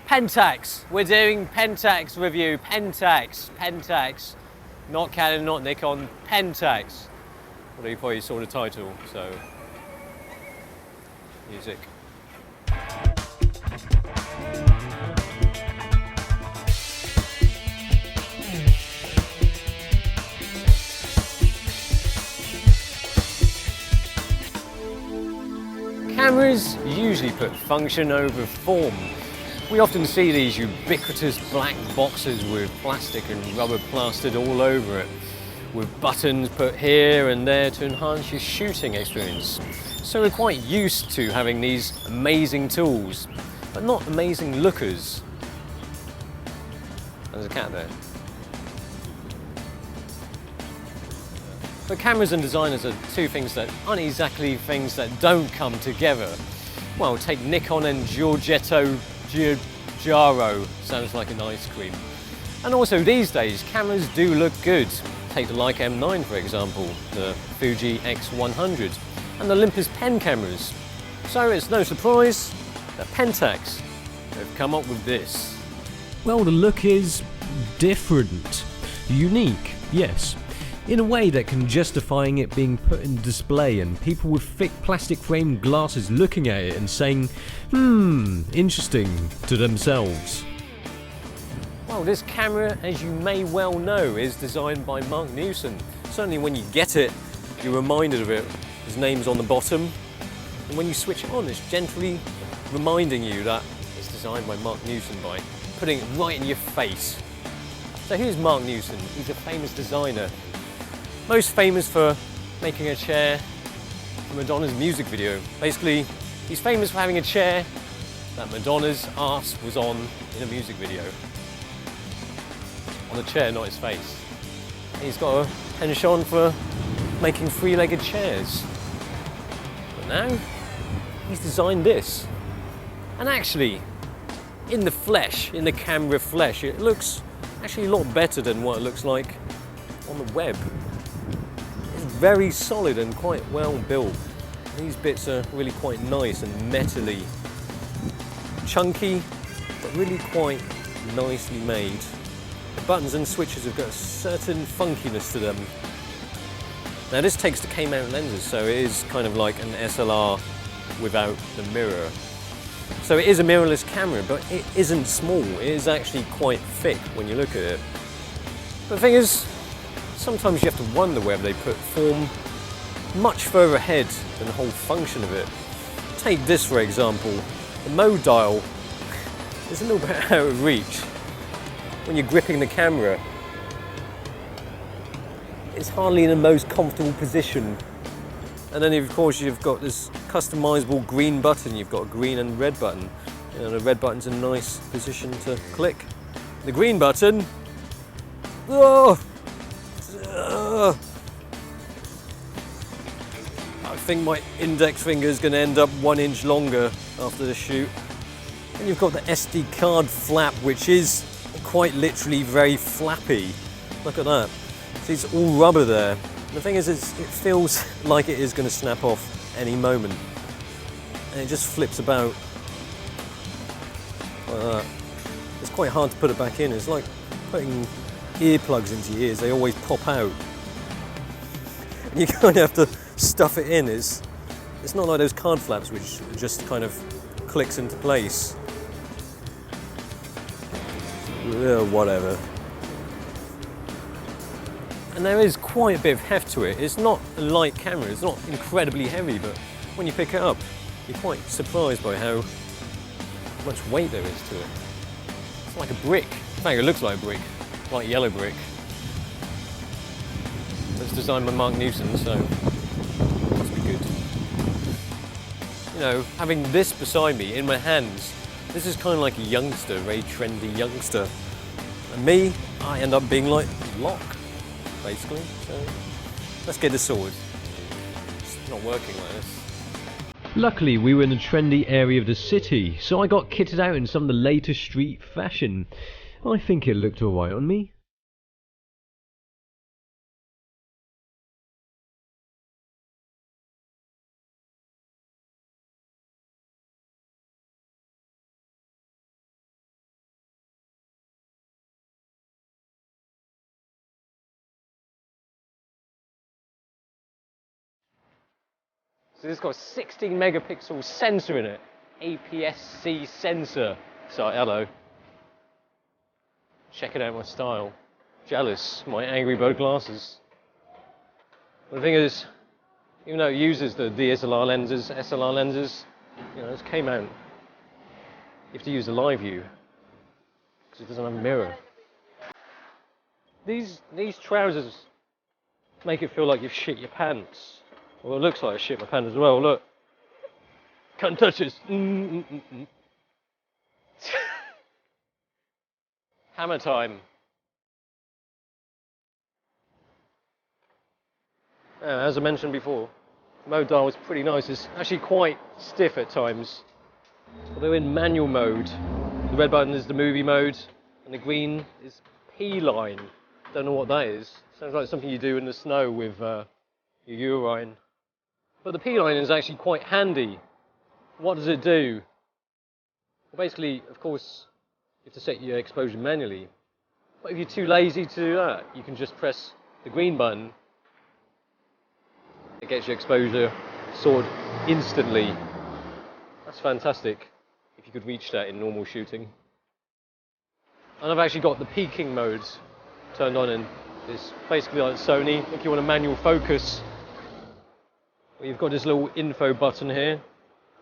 Pentax. We're doing Pentax review. Pentax. Not Canon, not Nikon. Pentax. Well, you probably saw the title, so music. Cameras usually put function over form. We often see these ubiquitous black boxes with plastic and rubber plastered all over it, with buttons put here and there to enhance your shooting experience. So we're quite used to having these amazing tools, but not amazing lookers. There's a cat there. But cameras and designers are two things that aren't exactly things that don't come together. Well, take Nikon and Giorgetto Giaro, sounds like an ice cream. And also these days, cameras do look good. Take the Leica M9 for example, the Fuji X100, and the Olympus pen cameras. So it's no surprise that Pentax have come up with this. Well, the look is different. Unique, yes. In a way that can justifying it being put in display and people with thick plastic framed glasses looking at it and saying, interesting to themselves. Well, this camera, as you may well know, is designed by Mark Newson. Certainly when you get it, you're reminded of it. His name's on the bottom. And when you switch it on, it's gently reminding you that it's designed by Mark Newson by putting it right in your face. So who's Mark Newson? He's a famous designer. Most famous for making a chair for Madonna's music video. Basically, he's famous for having a chair that Madonna's ass was on in a music video. On the chair, not his face. He's got a penchant for making three-legged chairs. But now, he's designed this. And actually, in the flesh, in the camera flesh, it looks actually a lot better than what it looks like on the web. Very solid and quite well built. These bits are really quite nice and metally. Chunky, but really quite nicely made. The buttons and switches have got a certain funkiness to them. Now this takes the K-mount lenses, so it is kind of like an SLR without the mirror. So it is a mirrorless camera, but it isn't small. It is actually quite thick when you look at it. But the thing is, sometimes you have to wonder whether they put form much further ahead than the whole function of it. Take this for example, the mode dial is a little bit out of reach. When you're gripping the camera, it's hardly in the most comfortable position. And then of course you've got this customizable green button, you've got a green and red button. And the red button's a nice position to click. The green button, I think my index finger is going to end up 1 inch longer after the shoot. And you've got the SD card flap, which is quite literally very flappy. Look at that. See, it's all rubber there. The thing is, it feels like it is going to snap off any moment. And it just flips about like that. It's quite hard to put it back in. It's like putting earplugs into your ears. They always pop out. You kind of have to stuff it in. It's not like those card flaps which just kind of clicks into place. Whatever. And there is quite a bit of heft to it. It's not a light camera, it's not incredibly heavy, but when you pick it up, you're quite surprised by how much weight there is to it. It's like a brick. In fact, it looks like a brick, like yellow brick. It's designed by Mark Newson, so it must be good. You know, having this beside me in my hands, this is kind of like a youngster, a very trendy youngster. And me, I end up being like Locke, basically. So let's get this sorted. It's not working like this. Luckily, we were in a trendy area of the city, so I got kitted out in some of the latest street fashion. I think it looked alright on me. So this has got a 16 megapixel sensor in it. APS-C sensor. So, hello. Checking out my style. Jealous, my Angry Bird glasses. But the thing is, even though it uses the DSLR lenses, SLR lenses, you know, it's K-mount. You have to use the live view because it doesn't have a mirror. These trousers make it feel like you've shit your pants. Well, it looks like I shit my pants as well. Look, can't touch this. Hammer time. As I mentioned before, the mode dial is pretty nice. It's actually quite stiff at times. Although in manual mode, the red button is the movie mode, and the green is P-line. Don't know what that is. Sounds like something you do in the snow with your urine. But the P-line is actually quite handy. What does it do? Well, basically, of course, you have to set your exposure manually. But if you're too lazy to do that, you can just press the green button. It gets your exposure sorted instantly. That's fantastic, if you could reach that in normal shooting. And I've actually got the peaking mode turned on, and it's basically like Sony. If you want a manual focus, well, you've got this little info button here.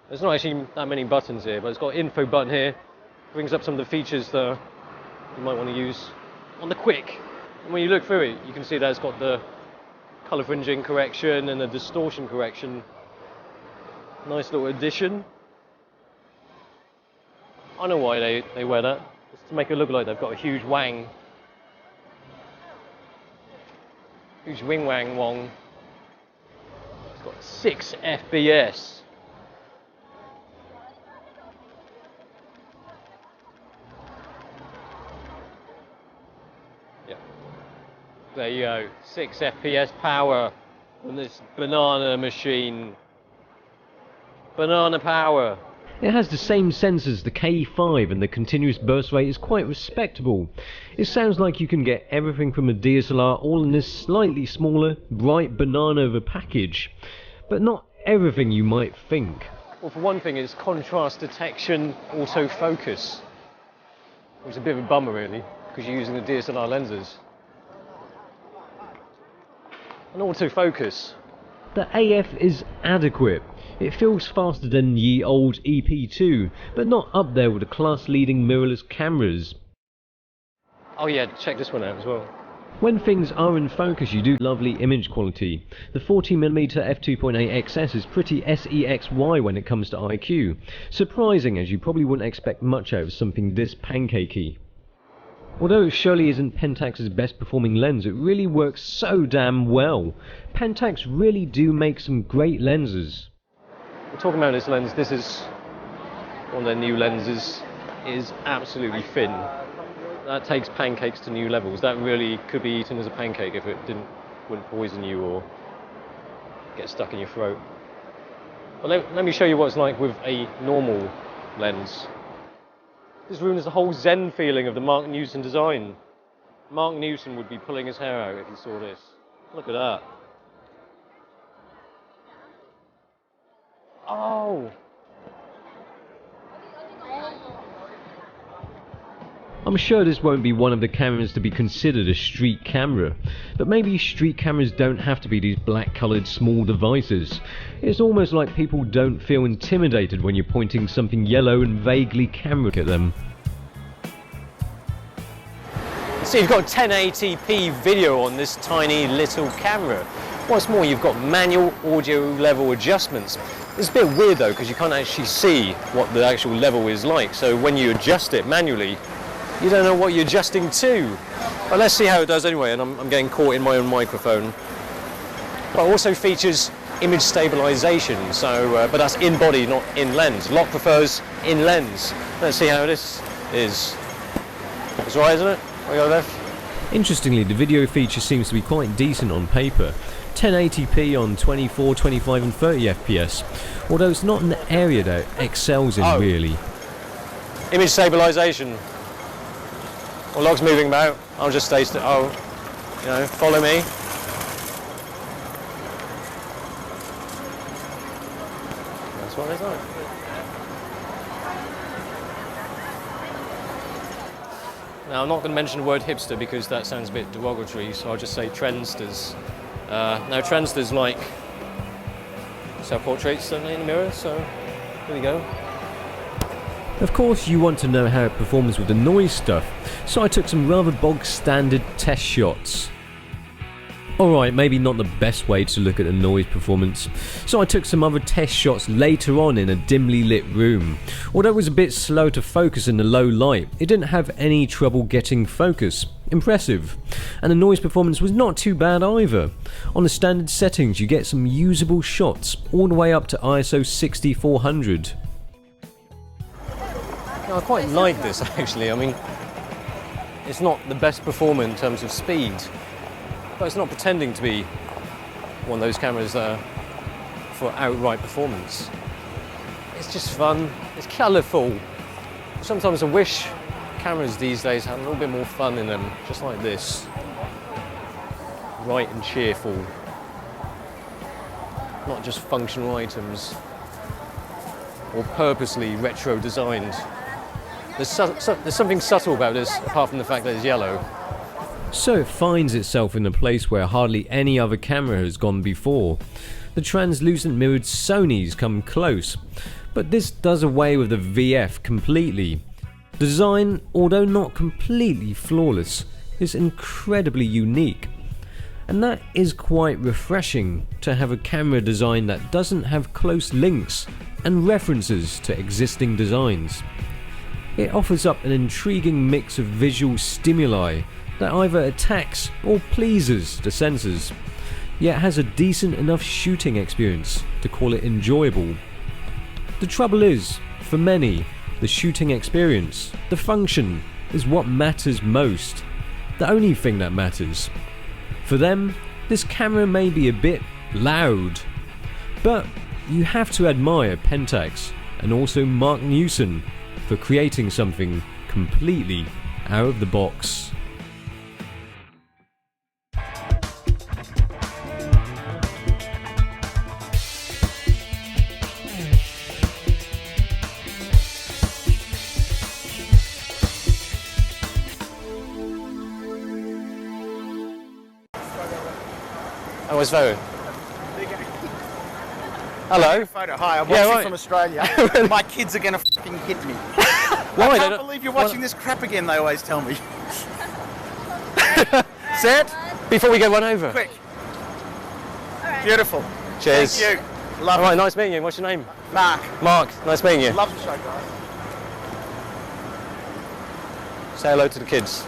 There's not actually that many buttons here, but it's got an info button here. Brings up some of the features that you might want to use on the quick. And when you look through it, you can see that it's got the colour fringing correction and the distortion correction. Nice little addition. I know why they wear that. It's to make it look like they've got a huge wang. Huge wing wang wong. It's got 6 FPS. Yeah. There you go. 6 FPS power on this banana machine. Banana power. It has the same sensors as the K-05 and the continuous burst rate is quite respectable. It sounds like you can get everything from a DSLR all in this slightly smaller, bright banana of a package. But not everything you might think. Well, for one thing, it's contrast detection, autofocus. Which is a bit of a bummer really, because you're using the DSLR lenses. And autofocus. The AF is adequate. It feels faster than ye old EP2, but not up there with the class-leading mirrorless cameras. Oh yeah, check this one out as well. When things are in focus, you do lovely image quality. The 40mm f2.8 XS is pretty SEXY when it comes to IQ. Surprising, as you probably wouldn't expect much out of something this pancakey. Although it surely isn't Pentax's best performing lens, it really works so damn well. Pentax really do make some great lenses. We're talking about this lens. This is one of their new lenses. It is absolutely thin. That takes pancakes to new levels. That really could be eaten as a pancake if it wouldn't poison you or get stuck in your throat. But let me show you what it's like with a normal lens. This ruins the whole zen feeling of the Mark Newton design. Mark Newton would be pulling his hair out if he saw this. Look at that. Oh! I'm sure this won't be one of the cameras to be considered a street camera, but maybe street cameras don't have to be these black coloured small devices. It's almost like people don't feel intimidated when you're pointing something yellow and vaguely camera at them. So you've got 1080p video on this tiny little camera. What's more, you've got manual audio level adjustments. It's a bit weird though, because you can't actually see what the actual level is like, so when you adjust it manually, you don't know what you're adjusting to. But let's see how it does anyway, and I'm getting caught in my own microphone. But it also features image stabilization, so but that's in body, not in lens. Locke prefers in lens. Let's see how this is. It's alright, isn't it? I go left. Interestingly, the video feature seems to be quite decent on paper. 1080p on 24, 25 and 30 FPS, although it's not an area that excels in really. Image stabilization. Well, Locke's moving about. I'll just stay still. Oh, you know, follow me. one, isn't it? Now, I'm not going to mention the word hipster because that sounds a bit derogatory, so I'll just say trendsters. Now, trendsters like self-portraits, don't they, in the mirror? So, here we go. Of course, you want to know how it performs with the noise stuff, so I took some rather bog standard test shots. Alright, maybe not the best way to look at the noise performance, so I took some other test shots later on in a dimly lit room. Although it was a bit slow to focus in the low light, it didn't have any trouble getting focus. Impressive. And the noise performance was not too bad either. On the standard settings you get some usable shots, all the way up to ISO 6400. Now, I quite like this actually. I mean, it's not the best performer in terms of speed, but it's not pretending to be one of those cameras for outright performance. It's just fun, it's colourful. Sometimes I wish cameras these days had a little bit more fun in them, just like this. Bright and cheerful. Not just functional items, or purposely retro designed. There's something subtle about this, apart from the fact that it's yellow. So it finds itself in a place where hardly any other camera has gone before. The translucent mirrored Sonys come close, but this does away with the VF completely. The design, although not completely flawless, is incredibly unique. And that is quite refreshing, to have a camera design that doesn't have close links and references to existing designs. It offers up an intriguing mix of visual stimuli that either attacks or pleases the senses, yet has a decent enough shooting experience to call it enjoyable. The trouble is, for many, the shooting experience, the function, is what matters most, the only thing that matters. For them, this camera may be a bit loud, but you have to admire Pentax and also Mark Newson for creating something completely out of the box. Oh, it's Vo. Hello. Photo. Hi, I'm Yeah, watching right. from Australia. My kids are going to fucking hit me. Why? I can't believe you're watching this crap again, they always tell me. Set? Before we get one over. Quick. Beautiful. Cheers. Thank you. Love All right, it. nice meeting you. What's your name? Mark. Mark. Nice meeting you. Love the show, guys. Say hello to the kids.